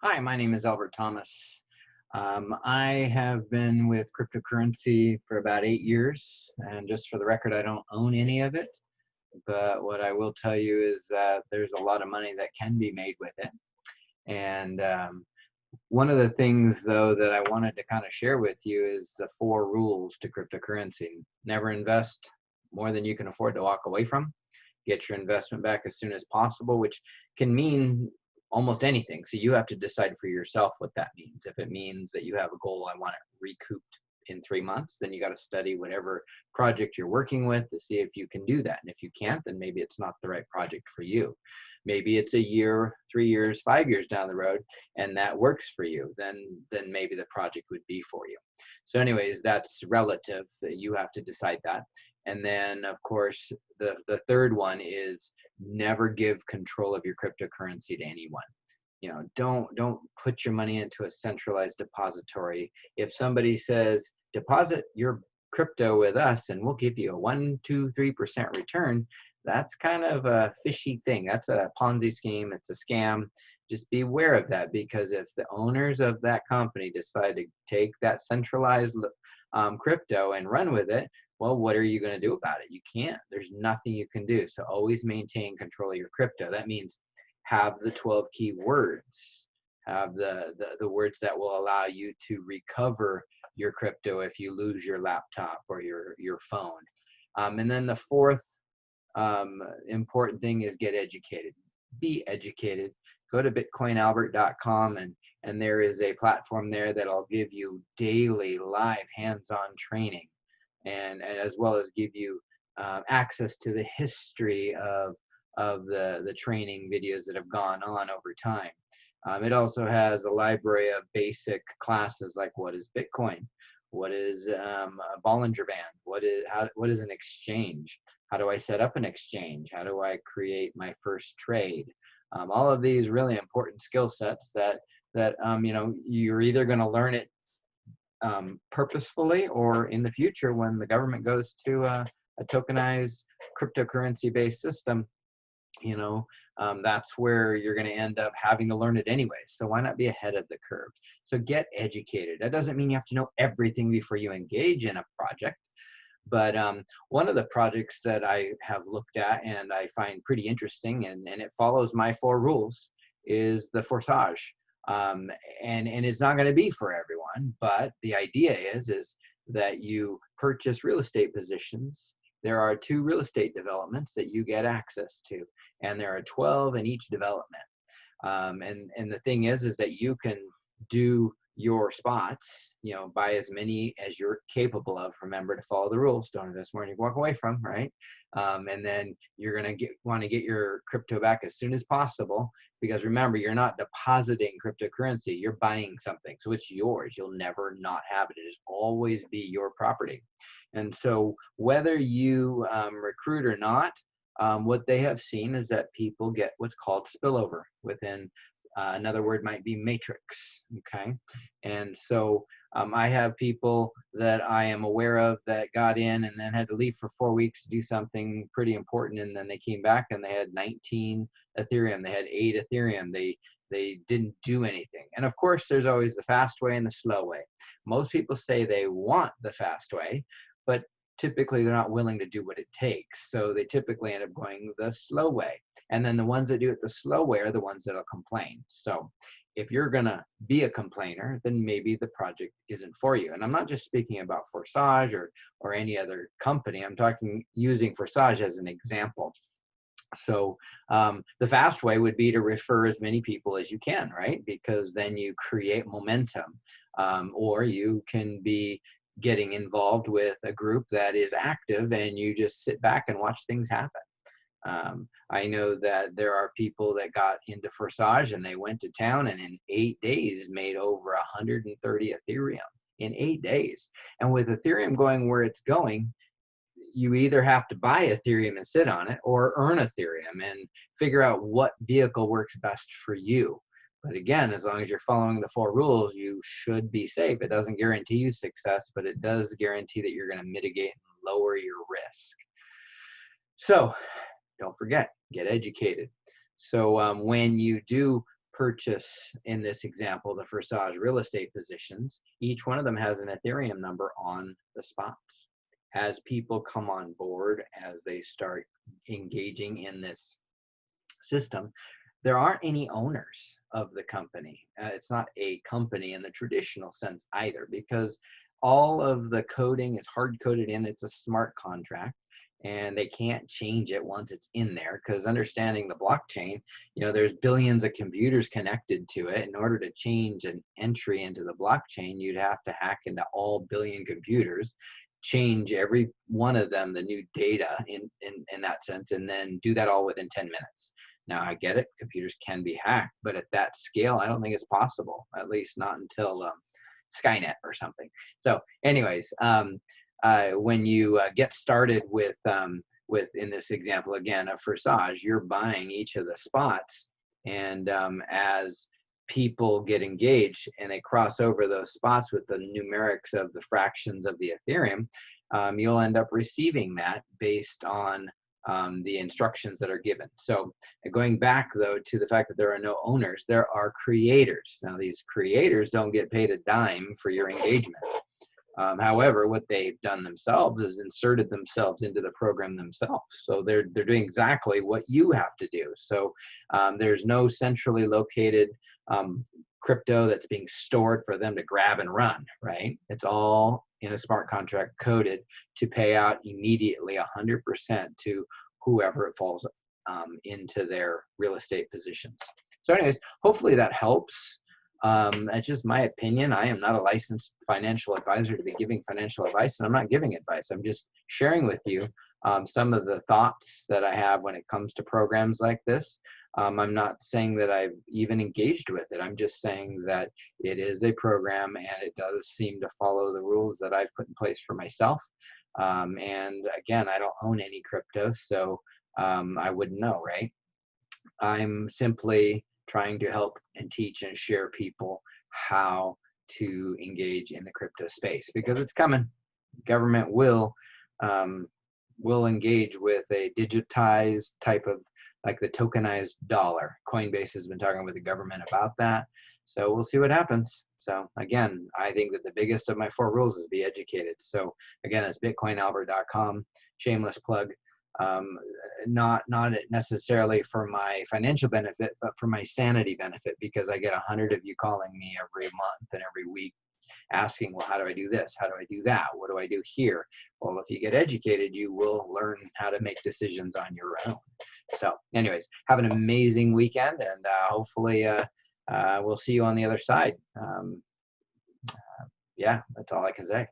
Hi, my name is Albert Thomas. I have been with cryptocurrency for about 8 years, and just for the record, I don't own any of it. But what I will tell you is that there's a lot of money that can be made with it. And one of the things, though, that I wanted to kind of share with you is the 4 rules to cryptocurrency. Never invest more than you can afford to walk away from. Get your investment back as soon as possible, which can mean almost anything. So you have to decide for yourself what that means. If it means that you have a goal, I want it recouped in 3 months, then you got to study whatever project you're working with to see if you can do that. And if you can't, then maybe it's not the right project for you. Maybe it's a year, 3 years, 5 years down the road, and that works for you. Then maybe the project would be for you. So, anyways, that's relative. That you have to decide that. And then, of course, the third one is never give control of your cryptocurrency to anyone. Don't put your money into a centralized depository. If somebody says deposit your crypto with us and we'll give you a 1, 2, 3% return, that's kind of a fishy thing. That's a Ponzi scheme. It's a scam. Just be aware of that, because if the owners of that company decide to take that centralized crypto and run with it, well, what are you going to do about it? You can't. There's nothing you can do. So always maintain control of your crypto. That means have the 12 key words, have the words that will allow you to recover your crypto if you lose your laptop or your phone. And then the fourth important thing is get educated. Be educated. Go to bitcoinalbert.com, and there is a platform there that'll give you daily live hands-on training, and as well as give you access to the history of the training videos that have gone on over time. It also has a library of basic classes like what is Bitcoin, what is a Bollinger Band, what is an exchange, how do I set up an exchange, how do I create my first trade. All of these really important skill sets that you're either going to learn it purposefully, or in the future when the government goes to a tokenized cryptocurrency based system, that's where you're going to end up having to learn it anyway. So why not be ahead of the curve? So get educated. That doesn't mean you have to know everything before you engage in a project. But one of the projects that I have looked at and I find pretty interesting, and it follows my 4 rules, is the Forsage. And it's not going to be for everyone, but the idea is that you purchase real estate positions. There are 2 real estate developments that you get access to, and there are 12 in each development. And the thing is that you can do your spots, buy as many as you're capable of. Remember to follow the rules. Don't invest more than you can walk away from, right? And then you're going to want to get your crypto back as soon as possible, because remember, you're not depositing cryptocurrency, you're buying something. So it's yours. You'll never not have it. It is always be your property. And so whether you recruit or not, what they have seen is that people get what's called spillover within. Another word might be matrix. Okay. And so I have people that I am aware of that got in and then had to leave for 4 weeks to do something pretty important. And then they came back and they had 19 Ethereum. They had 8 Ethereum. They didn't do anything. And of course, there's always the fast way and the slow way. Most people say they want the fast way, but typically they're not willing to do what it takes. So they typically end up going the slow way. And then the ones that do it the slow way are the ones that'll complain. So if you're going to be a complainer, then maybe the project isn't for you. And I'm not just speaking about Forsage or any other company. I'm talking using Forsage as an example. So the fast way would be to refer as many people as you can, right? Because then you create momentum. Or you can be getting involved with a group that is active and you just sit back and watch things happen. I know that there are people that got into Forsage and they went to town and in 8 days made over 130 Ethereum in 8 days. And with Ethereum going where it's going, you either have to buy Ethereum and sit on it, or earn Ethereum and figure out what vehicle works best for you. But again, as long as you're following the 4 rules, you should be safe. It doesn't guarantee you success, but it does guarantee that you're going to mitigate and lower your risk. So don't forget, get educated. So when you do purchase, in this example, the Forsage real estate positions, each one of them has an Ethereum number on the spots. As people come on board, as they start engaging in this system, there aren't any owners of the company. It's not a company in the traditional sense either, because all of the coding is hard coded in. It's a smart contract, and they can't change it once it's in there, because understanding the blockchain, there's billions of computers connected to it. In order to change an entry into the blockchain, you'd have to hack into all billion computers, change every one of them the new data in that sense, and then do that all within 10 minutes. Now, I get it, computers can be hacked, but at that scale, I don't think it's possible, at least not until Skynet or something. So anyways, when you get started with, in this example, again, of Forsage, you're buying each of the spots, and as people get engaged and they cross over those spots with the numerics of the fractions of the Ethereum, you'll end up receiving that based on the instructions that are given. So going back, though, to the fact that there are no owners, there are creators. Now, these creators don't get paid a dime for your engagement. However, what they've done themselves is inserted themselves into the program themselves. So they're doing exactly what you have to do. So there's no centrally located crypto that's being stored for them to grab and run, right? It's all in a smart contract coded to pay out immediately 100% to whoever it falls into their real estate positions. So anyways, hopefully that helps. That's just my opinion. I am not a licensed financial advisor to be giving financial advice, and I'm not giving advice. I'm just sharing with you some of the thoughts that I have when it comes to programs like this. I'm not saying that I've even engaged with it. I'm just saying that it is a program, and it does seem to follow the rules that I've put in place for myself. And again, I don't own any crypto, so I wouldn't know, right? I'm simply trying to help and teach and share people how to engage in the crypto space, because it's coming. Government will engage with a digitized type of, like the tokenized dollar. Coinbase has been talking with the government about that. So we'll see what happens. So again, I think that the biggest of my 4 rules is be educated. So again, it's bitcoinalbert.com, shameless plug. Not necessarily for my financial benefit, but for my sanity benefit, because I get 100 of you calling me every month and every week asking, well, how do I do this? How do I do that? What do I do here? Well, if you get educated, you will learn how to make decisions on your own. So anyways, have an amazing weekend, and hopefully we'll see you on the other side. Yeah, that's all I can say.